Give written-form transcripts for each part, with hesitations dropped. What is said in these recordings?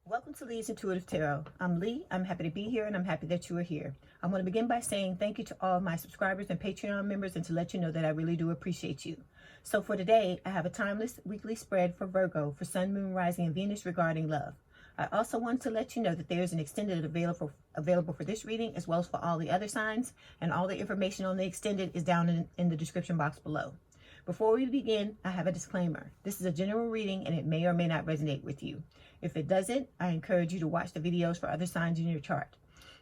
Welcome to Leigh's Intuitive Tarot. I'm Leigh. I'm happy to be here, and I'm happy that you are here. I want to begin by saying thank you to all of my subscribers and Patreon members, and to let you know that I really do appreciate you. So for today, I have a timeless weekly spread for Virgo for Sun, Moon, Rising, and Venus regarding love. I also want to let you know that there is an extended available for this reading, as well as for all the other signs, and all the information on the extended is down in the description box below. Before we begin, I have a disclaimer. This is a general reading, and it may or may not resonate with you. If it doesn't, I encourage you to watch the videos for other signs in your chart.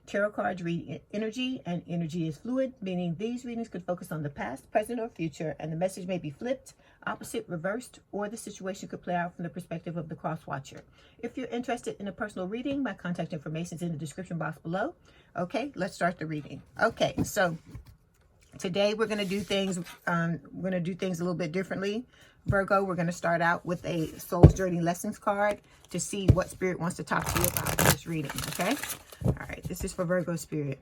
Tarot cards read energy, and energy is fluid, meaning these readings could focus on the past, present, or future, and the message may be flipped, opposite, reversed, or the situation could play out from the perspective of the cross-watcher. If you're interested in a personal reading, my contact information is in the description box below. Okay, let's start the reading. Okay, so today we're going to do things a little bit differently. Virgo, we're going to start out with a Soul's Journey Lessons card to see what Spirit wants to talk to you about in this reading, okay? All right, this is for Virgo Spirit.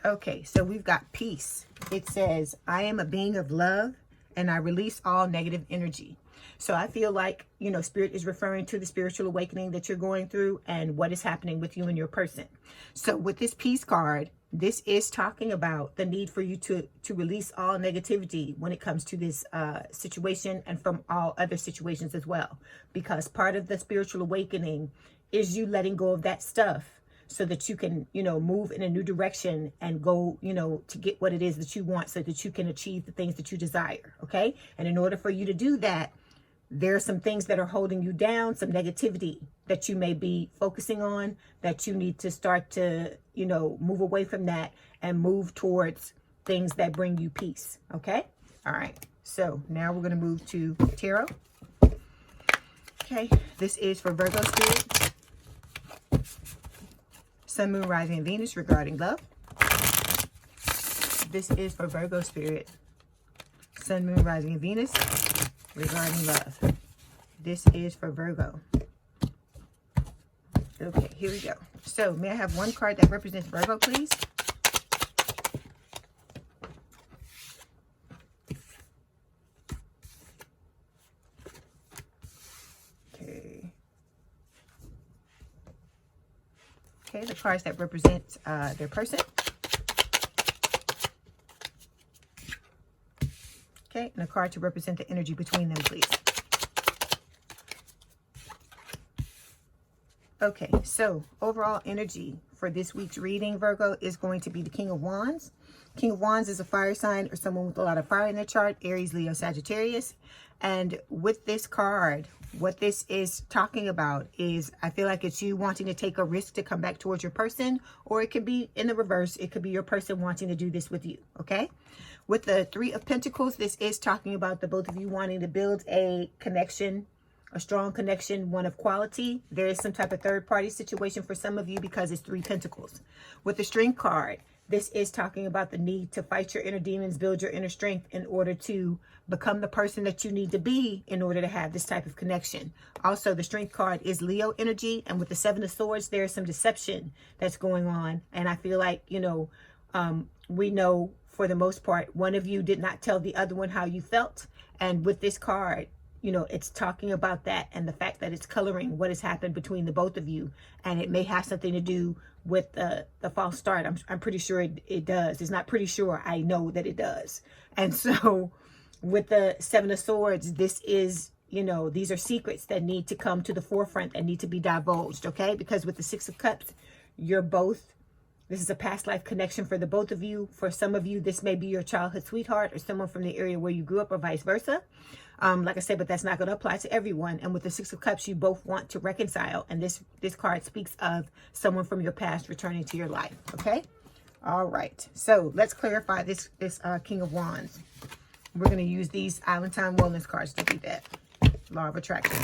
Okay, so we've got peace. It says, I am a being of love, and I release all negative energy. So I feel like, Spirit is referring to the spiritual awakening that you're going through and what is happening with you and your person. So with this peace card, this is talking about the need for you to release all negativity when it comes to this situation, and from all other situations as well. Because part of the spiritual awakening is you letting go of that stuff so that you can, move in a new direction and go, to get what it is that you want, so that you can achieve the things that you desire, okay? And in order for you to do that, there are some things that are holding you down, some negativity that you may be focusing on, that you need to start to, move away from that and move towards things that bring you peace. Okay. All right. So now we're going to move to tarot. Okay. This is for Virgo Spirit. Sun, Moon, Rising, and Venus regarding love. This is for Virgo Spirit. Sun, Moon, Rising, and Venus regarding love. This is for Virgo. Okay, here we go. So, may I have one card that represents Virgo, please? Okay. Okay, the cards that represent their person. Okay, and a card to represent the energy between them, please. Okay, so overall energy for this week's reading, Virgo, is going to be the King of Wands. King of Wands is a fire sign or someone with a lot of fire in their chart, Aries, Leo, Sagittarius. And with this card, what this is talking about is, I feel like it's you wanting to take a risk to come back towards your person, or it could be in the reverse. It could be your person wanting to do this with you, okay? With the Three of Pentacles, this is talking about the both of you wanting to build a connection, a strong connection, one of quality. There is some type of third-party situation for some of you because it's Three Pentacles. With the Strength card, this is talking about the need to fight your inner demons, build your inner strength in order to become the person that you need to be in order to have this type of connection. Also, the Strength card is Leo energy, and with the Seven of Swords, there is some deception that's going on. And I feel like, we know for the most part, one of you did not tell the other one how you felt. And with this card, it's talking about that and the fact that it's coloring what has happened between the both of you. And it may have something to do with the false start. I'm pretty sure it does. It's not pretty sure. I know that it does. And so with the Seven of Swords, this is, these are secrets that need to come to the forefront and need to be divulged, okay? Because with the Six of Cups, this is a past life connection for the both of you. For some of you, this may be your childhood sweetheart or someone from the area where you grew up, or vice versa. Like I said, but that's not going to apply to everyone. And with the Six of Cups, you both want to reconcile. And this card speaks of someone from your past returning to your life. Okay. All right. So let's clarify this King of Wands. We're going to use these Island Time Wellness cards to do that. Law of Attraction.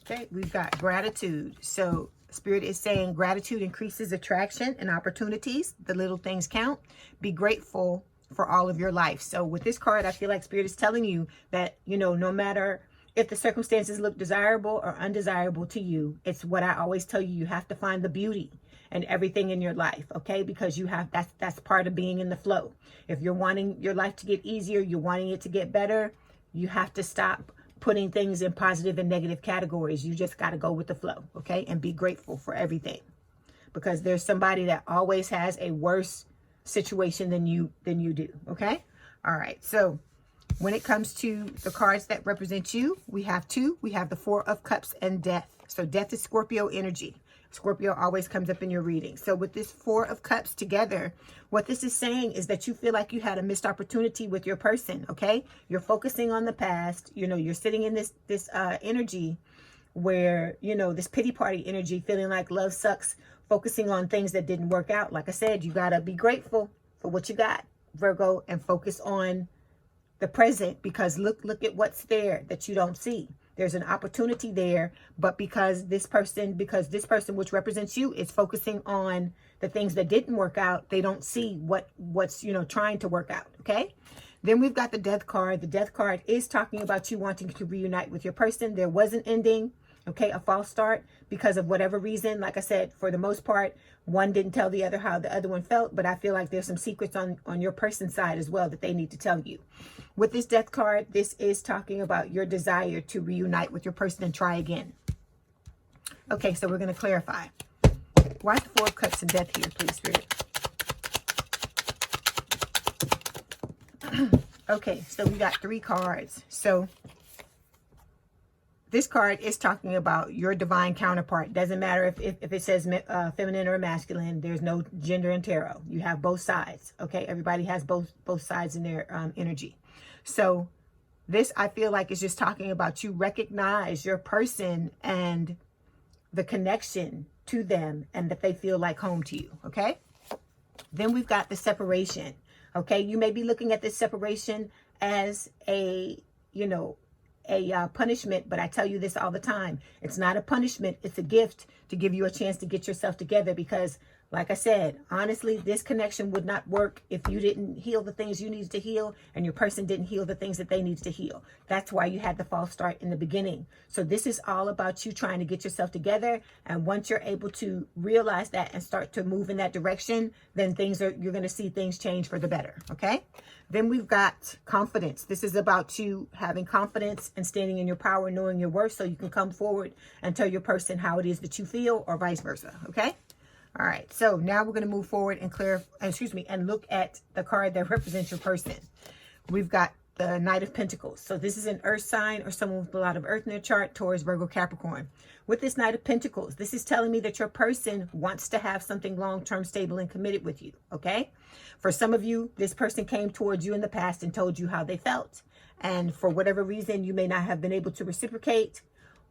Okay, we've got gratitude. So Spirit is saying gratitude increases attraction and opportunities. The little things count. Be grateful for all of your life. So with this card, I feel like Spirit is telling you that, no matter if the circumstances look desirable or undesirable to you, it's what I always tell you. You have to find the beauty and everything in your life, okay? Because you have, that's part of being in the flow. If you're wanting your life to get easier, you're wanting it to get better, you have to stop putting things in positive and negative categories. You just got to go with the flow, okay? And be grateful for everything, because there's somebody that always has a worse situation than you do, okay? All right, so when it comes to the cards that represent you, we have two. We have the Four of Cups and Death. So Death is Scorpio energy. Scorpio always comes up in your reading. So with this Four of Cups together, what this is saying is that you feel like you had a missed opportunity with your person, okay? You're focusing on the past. You know, you're sitting in this energy where, you know, this pity party energy, feeling like love sucks, focusing on things that didn't work out. Like I said, you got to be grateful for what you got, Virgo, and focus on the present, because look at what's there that you don't see. There's an opportunity there, but because this person, which represents you, is focusing on the things that didn't work out, they don't see what's, you know, trying to work out, okay? Then we've got the Death card. The Death card is talking about you wanting to reunite with your person. There was an ending, okay, a false start, because of whatever reason. Like I said, for the most part, one didn't tell the other how the other one felt, but I feel like there's some secrets on your person's side as well that they need to tell you. With this Death card, this is talking about your desire to reunite with your person and try again. Okay, so we're going to clarify. Why is the Four of Cups and Death here, please, Spirit? Okay, so we got 3 cards. So this card is talking about your divine counterpart. Doesn't matter if it says feminine or masculine. There's no gender in tarot. You have both sides, okay? Everybody has both sides in their energy. So this, I feel like, is just talking about you recognize your person and the connection to them, and that they feel like home to you, okay? Then we've got the separation, okay? You may be looking at this separation as a, you know, a punishment, but I tell you this all the time. It's not a punishment. It's a gift to give you a chance to get yourself together, because like I said, honestly, this connection would not work if you didn't heal the things you needed to heal and your person didn't heal the things that they needed to heal. That's why you had the false start in the beginning. So this is all about you trying to get yourself together. And once you're able to realize that and start to move in that direction, then you're going to see things change for the better. Okay. Then we've got confidence. This is about you having confidence and standing in your power, knowing your worth, so you can come forward and tell your person how it is that you feel, or vice versa. Okay. All right, so now we're going to move forward and look at the card that represents your person. We've got the Knight of Pentacles. So this is an earth sign or someone with a lot of earth in their chart, Taurus, Virgo, Capricorn. With this Knight of Pentacles, this is telling me that your person wants to have something long-term, stable, and committed with you, okay? For some of you, this person came towards you in the past and told you how they felt. And for whatever reason, you may not have been able to reciprocate,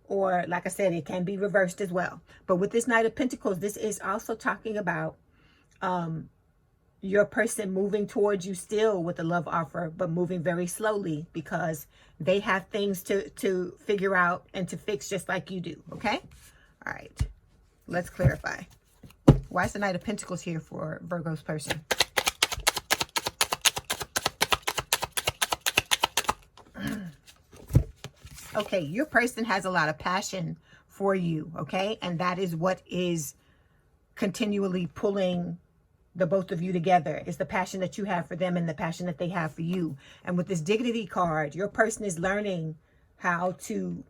or like I said, it can be reversed as well. But with this Knight of Pentacles, this is also talking about your person moving towards you still with a love offer, but moving very slowly, because they have things to figure out and to fix just like you do. Okay. All right. Let's clarify. Why is the Knight of Pentacles here for Virgo's person? Okay, your person has a lot of passion for you, okay? And that is what is continually pulling the both of you together. It's the passion that you have for them and the passion that they have for you. And with this dignity card, your person is learning how to,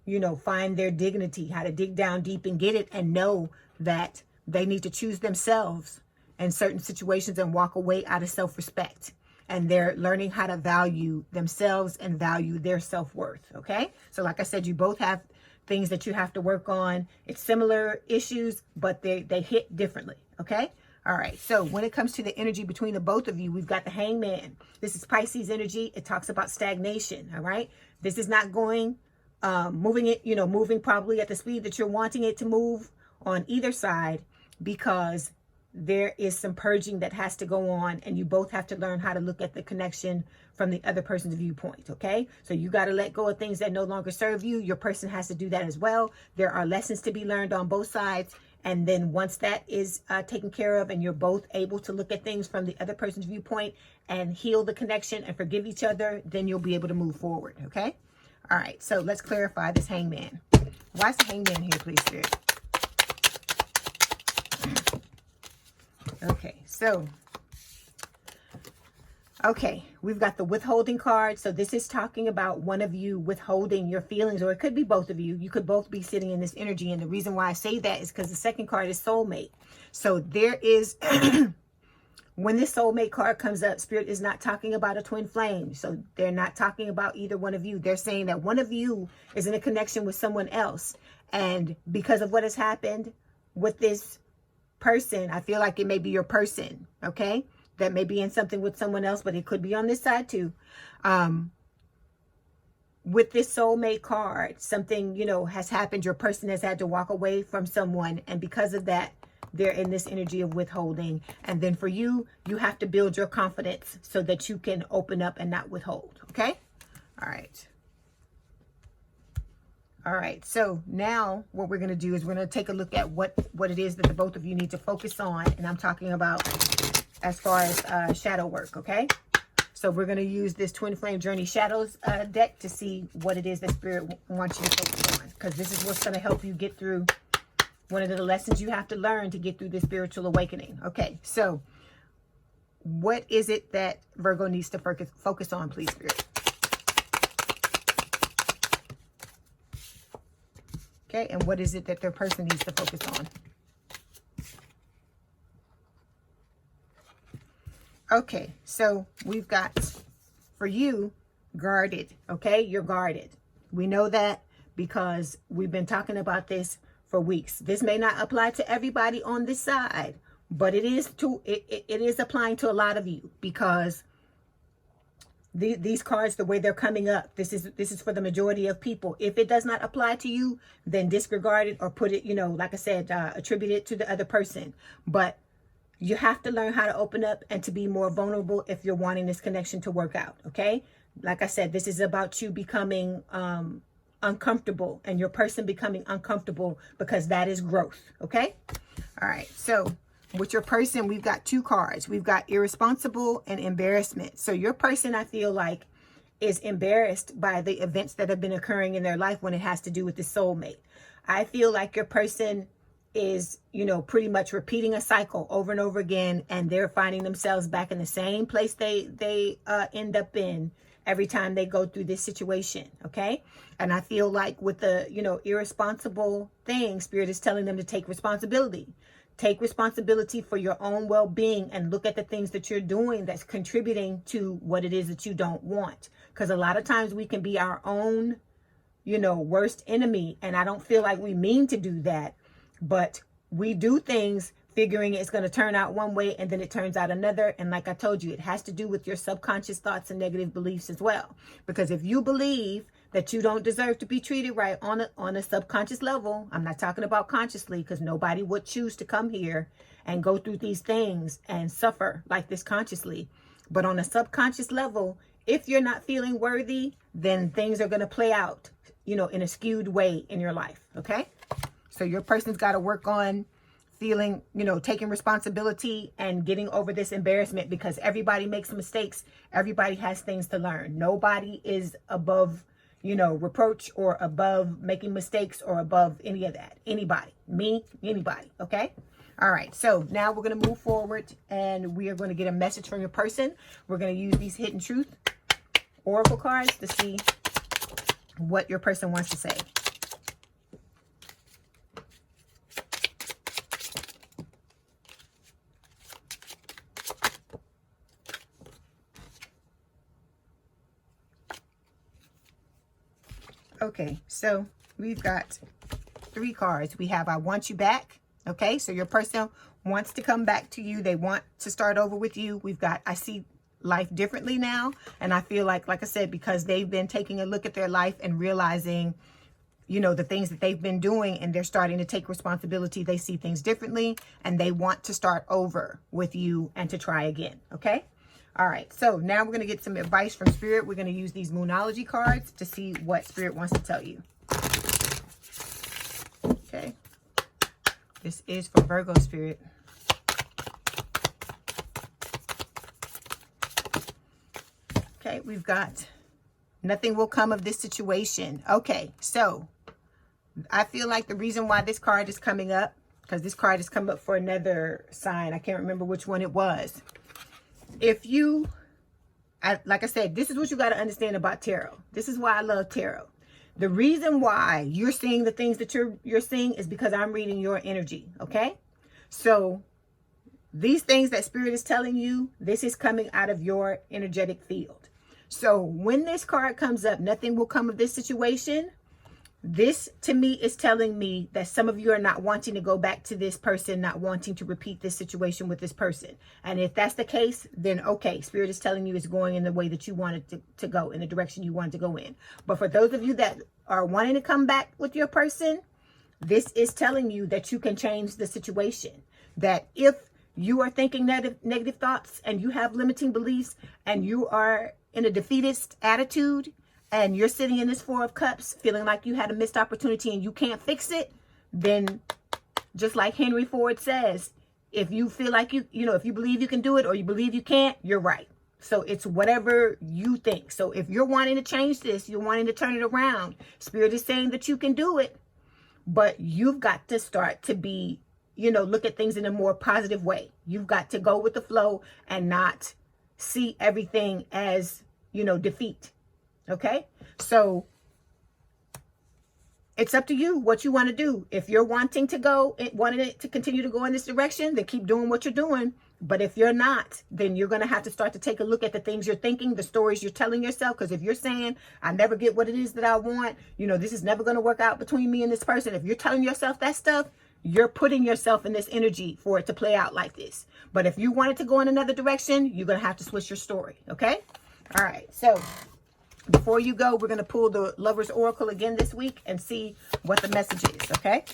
you know, find their dignity, how to dig down deep and get it, and know that they need to choose themselves in certain situations and walk away out of self-respect. And they're learning how to value themselves and value their self-worth, okay? So like I said, you both have things that you have to work on. It's similar issues, but they hit differently, okay? All right, so when it comes to the energy between the both of you, we've got the Hangman. This is Pisces energy. It talks about stagnation, all right? This is not going, moving probably at the speed that you're wanting it to move on either side, because there is some purging that has to go on, and you both have to learn how to look at the connection from the other person's viewpoint, okay? So you got to let go of things that no longer serve you. Your person has to do that as well. There are lessons to be learned on both sides. And then once that is taken care of and you're both able to look at things from the other person's viewpoint and heal the connection and forgive each other, then you'll be able to move forward, okay? All right, so let's clarify this Hangman. Why is the Hangman here, please, Spirit? Okay, so, okay, we've got the withholding card. So this is talking about one of you withholding your feelings, or it could be both of you. You could both be sitting in this energy. And the reason why I say that is because the second card is soulmate. So there is, when this soulmate card comes up, Spirit is not talking about a twin flame. So they're not talking about either one of you. They're saying that one of you is in a connection with someone else. And because of what has happened with this person, I feel like it may be your person, okay? That may be in something with someone else, but it could be on this side too. With this soulmate card, something, you know, has happened. Your person has had to walk away from someone. And because of that, they're in this energy of withholding. And then for you, you have to build your confidence so that you can open up and not withhold. Okay? All right. All right. So now what we're going to do is we're going to take a look at what it is that the both of you need to focus on. And I'm talking about as far as shadow work. Okay? So we're going to use this Twin Flame Journey Shadows deck to see what it is that Spirit wants you to focus on. Because this is what's going to help you get through one of the lessons you have to learn to get through this spiritual awakening. Okay, so what is it that Virgo needs to focus on, please, Spirit? Okay, and what is it that their person needs to focus on? Okay, so we've got, for you, guarded. Okay, you're guarded. We know that because we've been talking about this for weeks. This may not apply to everybody on this side, but it is applying to a lot of you, because these cards, the way they're coming up, this is for the majority of people. If it does not apply to you, then disregard it or put it, you know, like I said, attribute it to the other person. But you have to learn how to open up and to be more vulnerable if you're wanting this connection to work out. Okay, like I said, this is about you becoming uncomfortable, and your person becoming uncomfortable, because that is growth. Okay. All right. So with your person, we've got two cards. We've got irresponsible and embarrassment. So your person, I feel like, is embarrassed by the events that have been occurring in their life when it has to do with the soulmate. I feel like your person is, you know, pretty much repeating a cycle over and over again, and they're finding themselves back in the same place they end up in every time they go through this situation. Okay. And I feel like with the, you know, irresponsible thing, Spirit is telling them to take responsibility. Take responsibility for your own well-being and look at the things that you're doing that's contributing to what it is that you don't want. Because a lot of times we can be our own, you know, worst enemy. And I don't feel like we mean to do that, but we do things figuring it's going to turn out one way, and then it turns out another. And like I told you, it has to do with your subconscious thoughts and negative beliefs as well. Because if you believe that you don't deserve to be treated right on a subconscious level, I'm not talking about consciously, because nobody would choose to come here and go through these things and suffer like this consciously. But on a subconscious level, if you're not feeling worthy, then things are going to play out, you know, in a skewed way in your life. Okay. So your person's got to work on feeling, you know, taking responsibility and getting over this embarrassment, because everybody makes mistakes. Everybody has things to learn. Nobody is above, you know, reproach or above making mistakes or above any of that. Anybody, me, anybody. Okay. All right. So now we're going to move forward, and we are going to get a message from your person. We're going to use these Hidden Truth Oracle cards to see what your person wants to say. Okay, so we've got 3 cards. We have I want you back. Okay, so your person wants to come back to you. They want to start over with you. We've got I see life differently now. And I feel like I said, because they've been taking a look at their life and realizing, you know, the things that they've been doing, and they're starting to take responsibility. They see things differently, and they want to start over with you and to try again. Okay. All right, so now we're going to get some advice from Spirit. We're going to use these Moonology cards to see what Spirit wants to tell you. Okay. This is for Virgo Spirit. Okay, we've got Nothing will come of this situation. Okay, so I feel like the reason why this card is coming up, because this card has come up for another sign. I can't remember which one it was. If you, like I said, this is what you got to understand about tarot. This is why I love tarot. The reason why you're seeing the things that you're seeing is because I'm reading your energy, okay? So these things that Spirit is telling you, this is coming out of your energetic field. So when this card comes up, nothing will come of this situation. This, to me, is telling me that some of you are not wanting to go back to this person, not wanting to repeat this situation with this person. And if that's the case, then okay, Spirit is telling you it's going in the way that you wanted to go, in the direction you wanted to go in. But for those of you that are wanting to come back with your person, this is telling you that you can change the situation. That if you are thinking negative thoughts and you have limiting beliefs and you are in a defeatist attitude, and you're sitting in this Four of Cups feeling like you had a missed opportunity and you can't fix it, then just like Henry Ford says, if you feel like if you believe you can do it or you believe you can't, you're right. So it's whatever you think. So if you're wanting to change this, you're wanting to turn it around, Spirit is saying that you can do it, but you've got to start to be, look at things in a more positive way. You've got to go with the flow and not see everything as, defeat. Okay, so it's up to you what you want to do. If you're wanting it to continue to go in this direction, then keep doing what you're doing. But if you're not, then you're going to have to start to take a look at the things you're thinking, the stories you're telling yourself. Because if you're saying, I never get what it is that I want, this is never going to work out between me and this person. If you're telling yourself that stuff, you're putting yourself in this energy for it to play out like this. But if you want it to go in another direction, you're going to have to switch your story. Okay. All right. So before you go, we're going to pull the Lover's Oracle again this week and see what the message is, okay?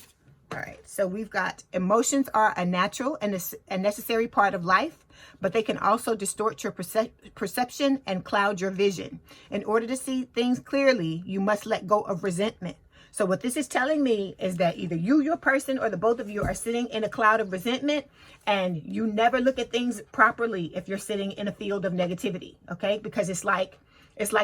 All right, so we've got emotions are a natural and a necessary part of life, but they can also distort your perception and cloud your vision. In order to see things clearly, you must let go of resentment. So what this is telling me is that either you, your person, or the both of you are sitting in a cloud of resentment, and you never look at things properly if you're sitting in a field of negativity, okay? Because it's like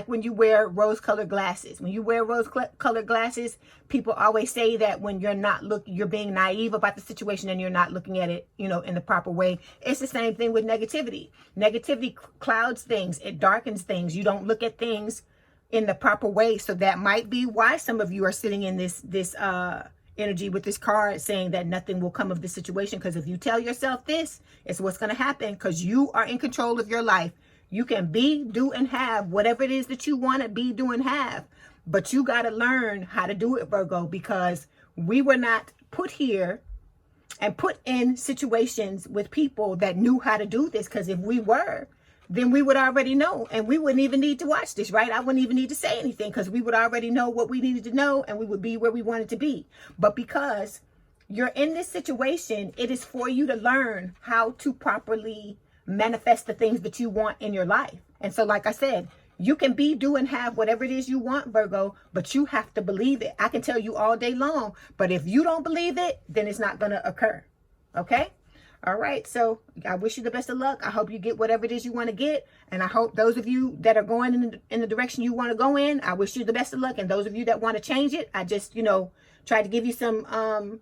when you wear rose-colored glasses. When you wear rose-colored glasses, people always say that when you're being naive about the situation and you're not looking at it, in the proper way. It's the same thing with negativity. Negativity clouds things. It darkens things. You don't look at things in the proper way. So that might be why some of you are sitting in this energy with this card saying that nothing will come of this situation. Because if you tell yourself this, it's what's going to happen, because you are in control of your life. You can be, do, and have whatever it is that you want to be, do, and have. But you got to learn how to do it, Virgo, because we were not put here and put in situations with people that knew how to do this. Because if we were, then we would already know, and we wouldn't even need to watch this, right? I wouldn't even need to say anything, because we would already know what we needed to know, and we would be where we wanted to be. But because you're in this situation, it is for you to learn how to properly manifest the things that you want in your life. And so, like I said, you can be, do, and have whatever it is you want, Virgo, but you have to believe it. I can tell you all day long, but if you don't believe it, then it's not going to occur. Okay? All right. So I wish you the best of luck. I hope you get whatever it is you want to get. And I hope those of you that are going in the direction you want to go in, I wish you the best of luck. And those of you that want to change it, I just, try to give you some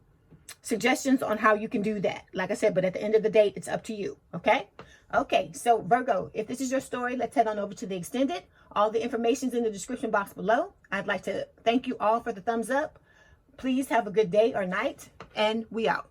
suggestions on how you can do that. Like I said, but at the end of the day, it's up to you. Okay? Okay, so Virgo, if this is your story, let's head on over to the extended. All the information is in the description box below. I'd like to thank you all for the thumbs up. Please have a good day or night, and we out.